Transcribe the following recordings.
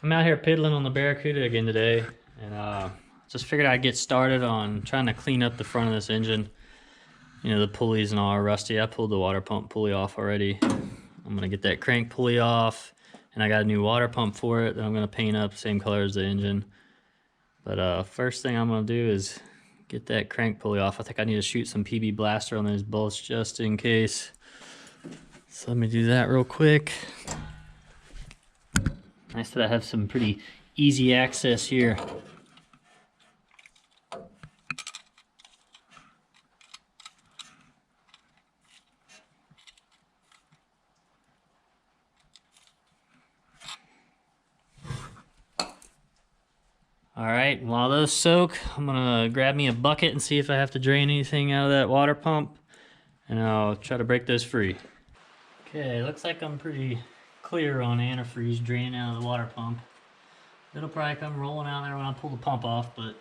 I'm out here piddling on the Barracuda again today, and just figured I'd get started on trying to clean up the front of this engine. You know, the pulleys and all are rusty. I pulled the water pump pulley off already. I'm gonna get that crank pulley off, and I got a new water pump for it that I'm gonna paint up same color as the engine. But first thing I'm gonna do is get that crank pulley off. I think I need to shoot some PB blaster on those bolts just in case. So let me do that real quick. Nice that I have some pretty easy access here. Alright, while those soak, I'm gonna grab me a bucket and see if I have to drain anything out of that water pump, and I'll try to break those free. Okay, looks like I'm pretty clear on antifreeze draining out of the water pump. It'll probably come rolling out there when I pull the pump off, but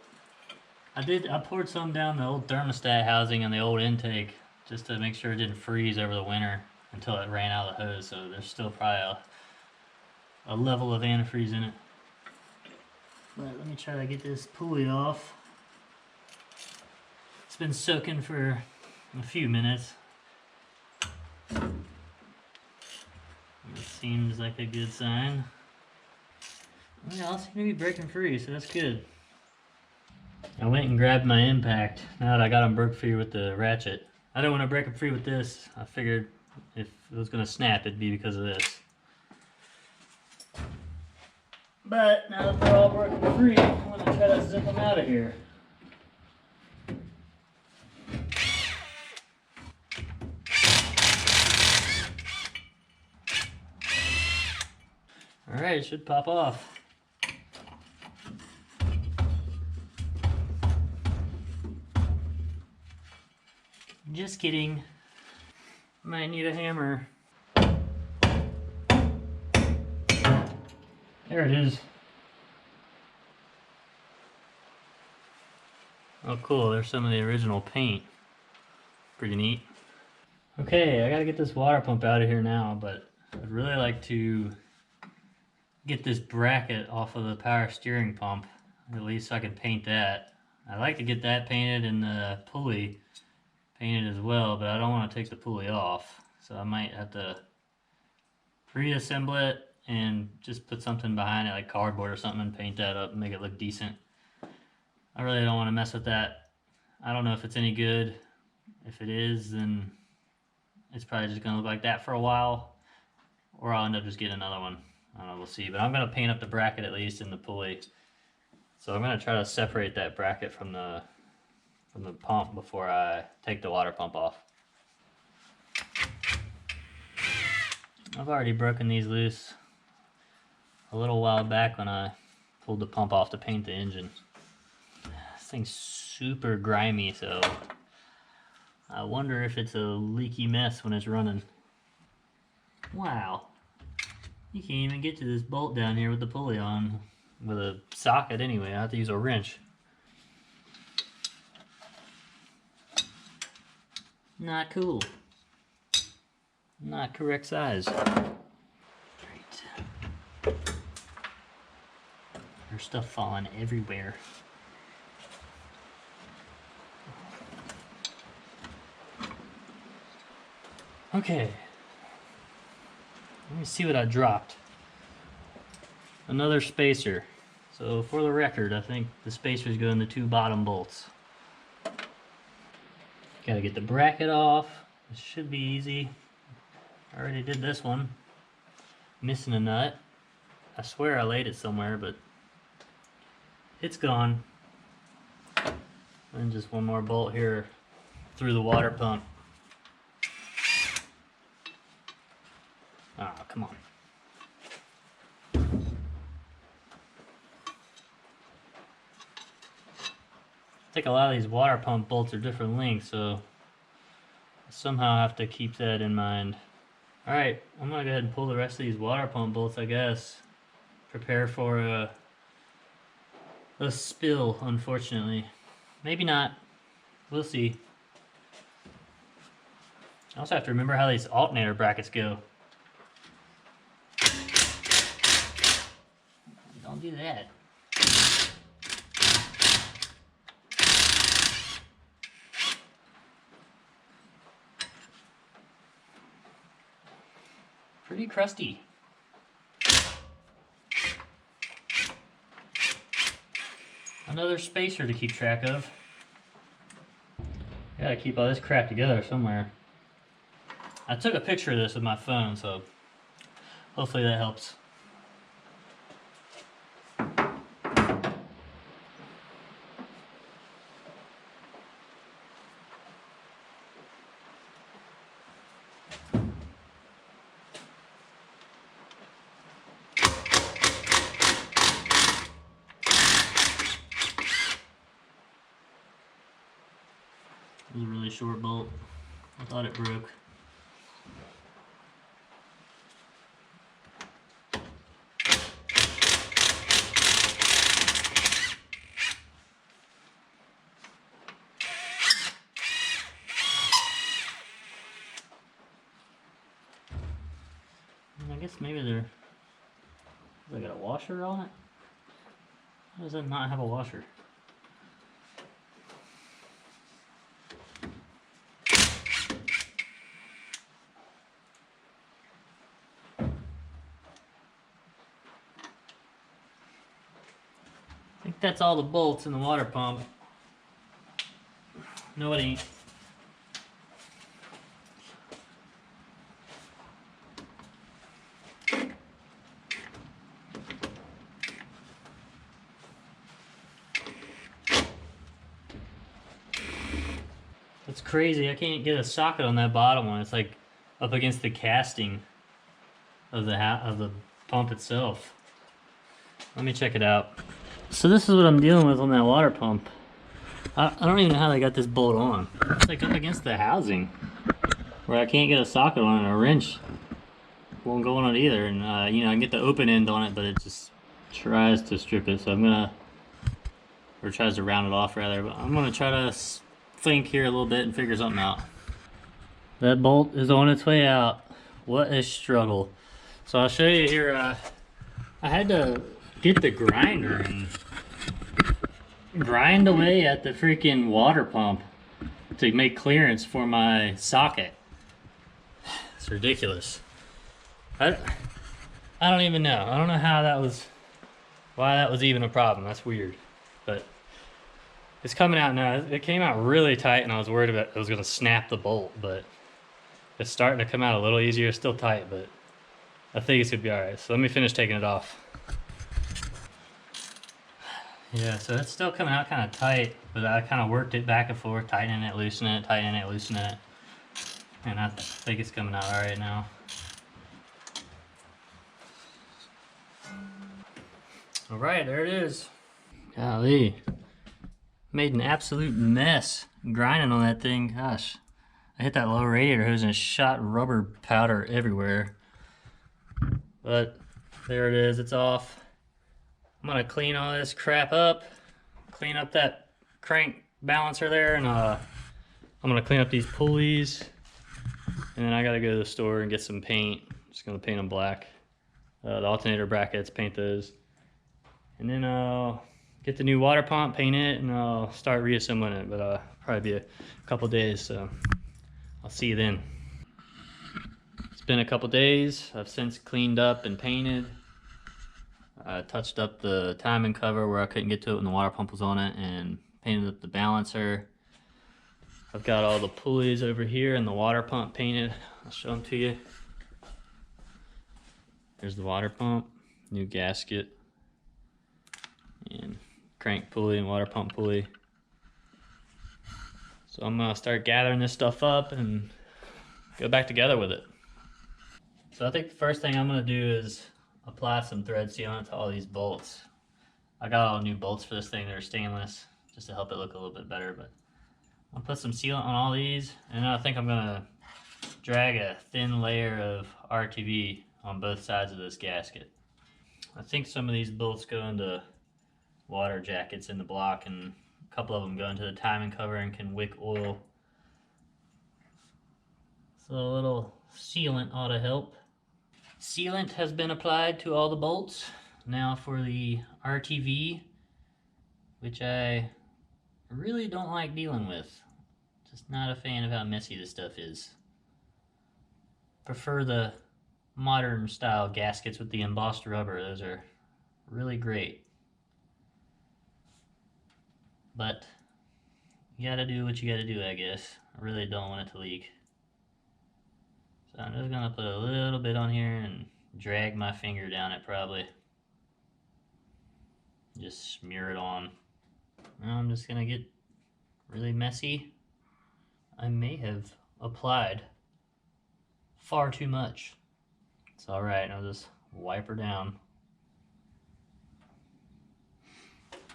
I poured some down the old thermostat housing and the old intake just to make sure it didn't freeze over the winter until it ran out of the hose, so there's still probably a level of antifreeze in it. But let me try to get this pulley off. It's been soaking for a few minutes. It seems like a good sign. They all seem to be breaking free, so that's good. I went and grabbed my impact now that I got them broke free with the ratchet. I didn't want to break them free with this. I figured if it was going to snap, it'd be because of this. But now that they're all broken free, I'm going to try to zip them out of here. Alright, it should pop off. Just kidding. Might need a hammer. There it is. Oh cool, there's some of the original paint. Pretty neat. Okay, I gotta get this water pump out of here now, but I'd really like to get this bracket off of the power steering pump, at least so I can paint that. I'd like to get that painted and the pulley painted as well, but I don't want to take the pulley off, so I might have to reassemble it and just put something behind it like cardboard or something and paint that up and make it look decent. I really don't want to mess with that. I don't know if it's any good. If it is, then it's probably just going to look like that for a while, or I'll end up just getting another one. I don't know, we'll see. But I'm going to paint up the bracket at least and the pulley. So I'm going to try to separate that bracket from the pump before I take the water pump off. I've already broken these loose a little while back when I pulled the pump off to paint the engine. This thing's super grimy, so I wonder if it's a leaky mess when it's running. Wow. You can't even get to this bolt down here with the pulley on with a socket anyway. I have to use a wrench. Not cool. Not correct size. Right. There's stuff falling everywhere. Okay. Let me see what I dropped. Another spacer. So for the record, I think the spacers go in the two bottom bolts. Gotta get the bracket off. This should be easy. I already did this one. Missing a nut. I swear I laid it somewhere, but it's gone. And just one more bolt here through the water pump. Ah, come on. I think a lot of these water pump bolts are different lengths, so I somehow have to keep that in mind. Alright, I'm gonna go ahead and pull the rest of these water pump bolts, I guess. Prepare for a spill, unfortunately. Maybe not. We'll see. I also have to remember how these alternator brackets go. Don't do that. Pretty crusty. Another spacer to keep track of. Gotta keep all this crap together somewhere. I took a picture of this with my phone, so hopefully that helps. It was a really short bolt. I thought it broke. I guess maybe they're... They got a washer on it? How does that not have a washer? I think that's all the bolts in the water pump. No, it ain't. It's crazy. I can't get a socket on that bottom one. It's like up against the casting of the pump itself. Let me check it out. So this is what I'm dealing with on that water pump. I don't even know how they got this bolt on. It's like up against the housing where I can't get a socket on it. A wrench won't go on it either. And you know, I can get the open end on it, but it just tries to strip it. So I'm gonna, or tries to round it off rather. But I'm gonna try to think here a little bit and figure something out. That bolt is on its way out. What a struggle. So I'll show you here. I had to get the grinder and grind away at the freaking water pump to make clearance for my socket. It's ridiculous. I don't even know. I don't know how that was, why that was even a problem. That's weird. But it's coming out now. It came out really tight and I was worried about it was going to snap the bolt, but it's starting to come out a little easier. It's still tight, but I think it's going to be alright. So let me finish taking it off. Yeah, so it's still coming out kind of tight, but I kind of worked it back and forth, tightening it, loosening it, tightening it, loosening it. And I think it's coming out alright now. Alright, there it is. Golly. Made an absolute mess grinding on that thing. Gosh, I hit that low radiator hose and it shot rubber powder everywhere. But there it is, it's off. I'm gonna clean all this crap up, clean up that crank balancer there, and I'm gonna clean up these pulleys, and then I gotta go to the store and get some paint. Just gonna paint them black. The alternator brackets, paint those, and then I'll get the new water pump, paint it, and I'll start reassembling it. But probably be a couple days, so I'll see you then. It's been a couple days. I've since cleaned up and painted. I touched up the timing cover where I couldn't get to it when the water pump was on it, and painted up the balancer. I've got all the pulleys over here and the water pump painted. I'll show them to you. There's the water pump, new gasket, and crank pulley and water pump pulley. So I'm gonna start gathering this stuff up and go back together with it. So I think the first thing I'm gonna do is apply some thread sealant to all these bolts. I got all new bolts for this thing that are stainless just to help it look a little bit better, but I'll put some sealant on all these, and I think I'm gonna drag a thin layer of RTV on both sides of this gasket. I think some of these bolts go into water jackets in the block, and a couple of them go into the timing cover and can wick oil. So a little sealant ought to help. Sealant has been applied to all the bolts. Now for the RTV, which I really don't like dealing with. Just not a fan of how messy this stuff is. Prefer the modern style gaskets with the embossed rubber. Those are really great. But you gotta do what you gotta do, I guess. I really don't want it to leak. So I'm just gonna put a little bit on here and drag my finger down it probably. Just smear it on. Now I'm just gonna get really messy. I may have applied far too much. It's alright, I'll just wipe her down.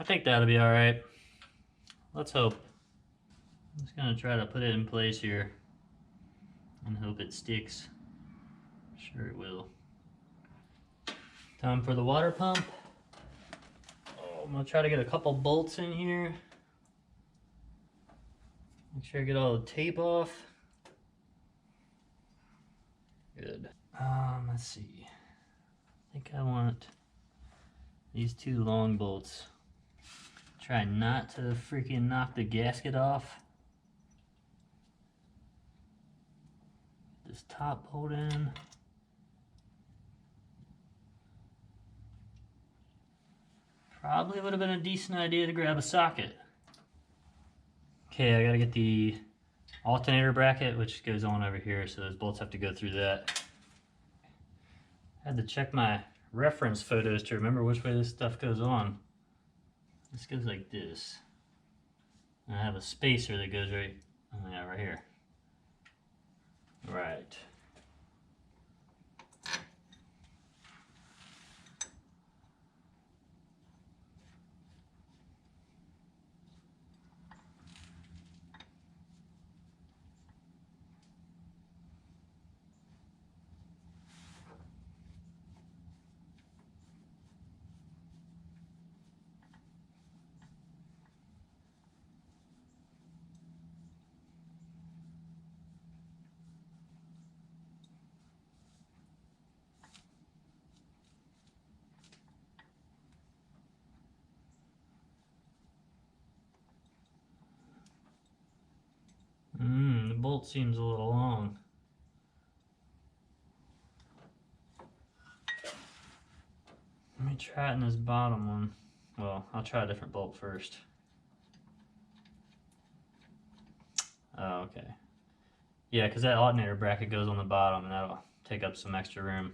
I think that'll be alright. Let's hope. I'm just gonna try to put it in place here and hope it sticks. Sure it will. Time for the water pump. Oh, I'm gonna try to get a couple bolts in here. Make sure I get all the tape off. Good. Let's see. I think I want these two long bolts. Try not to freaking knock the gasket off. This top bolt in. Probably would have been a decent idea to grab a socket. Okay, I gotta get the alternator bracket, which goes on over here, so those bolts have to go through that. I had to check my reference photos to remember which way this stuff goes on. This goes like this. And I have a spacer that goes right, oh yeah, right here. Right. The bolt seems a little long. Let me try it in this bottom one. Well, I'll try a different bolt first. Oh, okay. Yeah, because that alternator bracket goes on the bottom and that'll take up some extra room.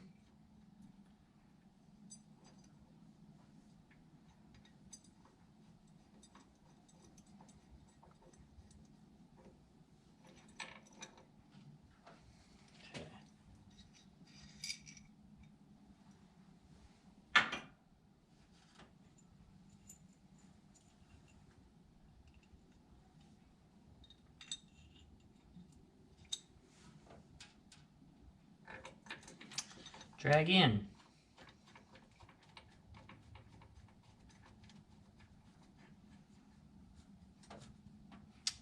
Drag in.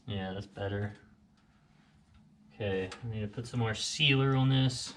Yeah, that's better. Okay, I need to put some more sealer on this.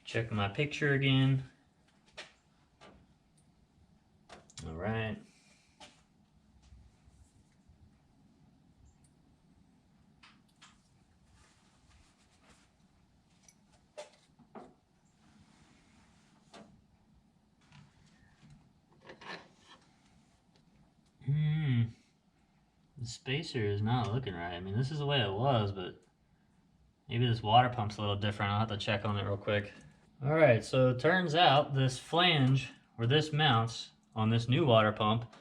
Check my picture again. All right. The spacer is not looking right. I mean, this is the way it was, but maybe this water pump's a little different. I'll have to check on it real quick. All right, so it turns out this flange where this mounts on this new water pump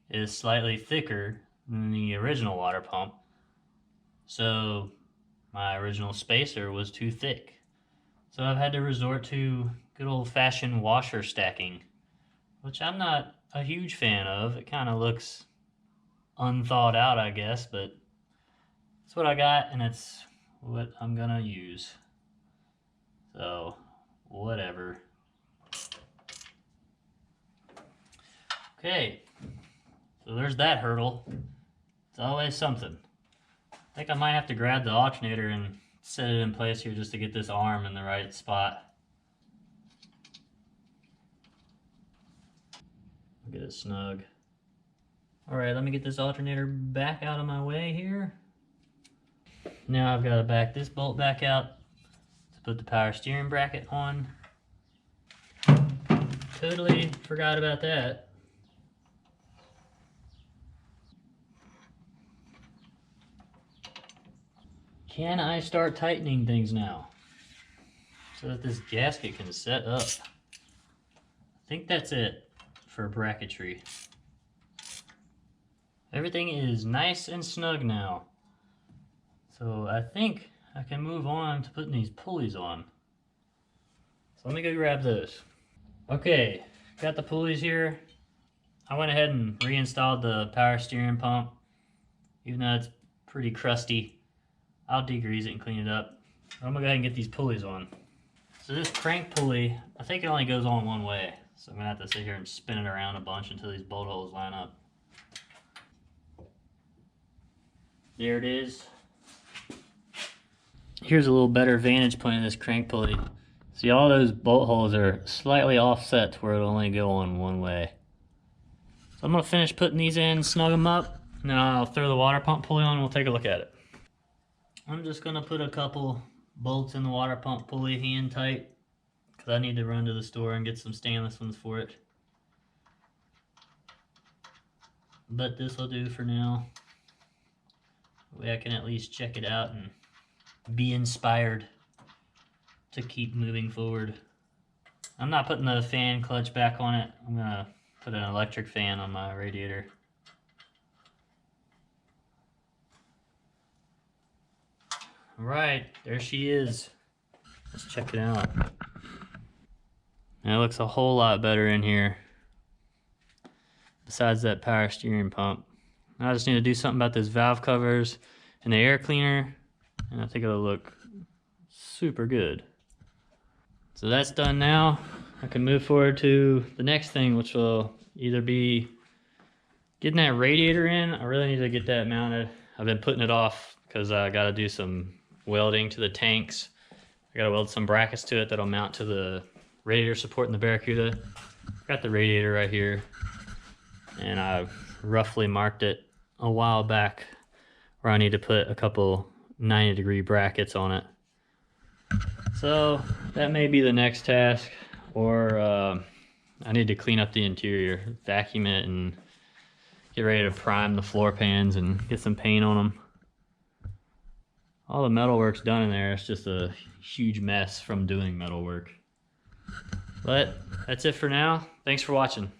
is slightly thicker than the original water pump. So my original spacer was too thick. So I've had to resort to good old-fashioned washer stacking, which I'm not a huge fan of. It kind of looks unthought out, I guess, but it's what I got and it's what I'm gonna use. So, whatever. Okay, so there's that hurdle. It's always something. I think I might have to grab the alternator and set it in place here just to get this arm in the right spot. Get it snug. Alright, let me get this alternator back out of my way here. Now I've got to back this bolt back out to put the power steering bracket on. Totally forgot about that. Can I start tightening things now so that this gasket can set up? I think that's it for bracketry. Everything is nice and snug now. So I think I can move on to putting these pulleys on. So let me go grab those. Okay, got the pulleys here. I went ahead and reinstalled the power steering pump. Even though it's pretty crusty, I'll degrease it and clean it up. I'm gonna go ahead and get these pulleys on. So this crank pulley, I think it only goes on one way. So I'm gonna have to sit here and spin it around a bunch until these bolt holes line up. There it is. Here's a little better vantage point of this crank pulley. See, all those bolt holes are slightly offset to where it'll only go on one way. So I'm gonna finish putting these in, snug them up, and then I'll throw the water pump pulley on and we'll take a look at it. I'm just gonna put a couple bolts in the water pump pulley hand tight because I need to run to the store and get some stainless ones for it. But this will do for now. That way I can at least check it out and be inspired to keep moving forward. I'm not putting the fan clutch back on it. I'm gonna put an electric fan on my radiator. Alright, there she is. Let's check it out. And it looks a whole lot better in here. Besides that power steering pump. Now I just need to do something about those valve covers and the air cleaner, and I think it'll look super good. So that's done now. I can move forward to the next thing, which will either be getting that radiator in. I really need to get that mounted. I've been putting it off because I got to do some welding to the tanks. I got to weld some brackets to it that'll mount to the radiator support in the Barracuda. Got the radiator right here, and I roughly marked it a while back where I need to put a couple 90-degree brackets on it. So that may be the next task, or I need to clean up the interior, vacuum it, and get ready to prime the floor pans and get some paint on them. All the metal work's done in there. It's just a huge mess from doing metal work. But that's it for now. Thanks for watching.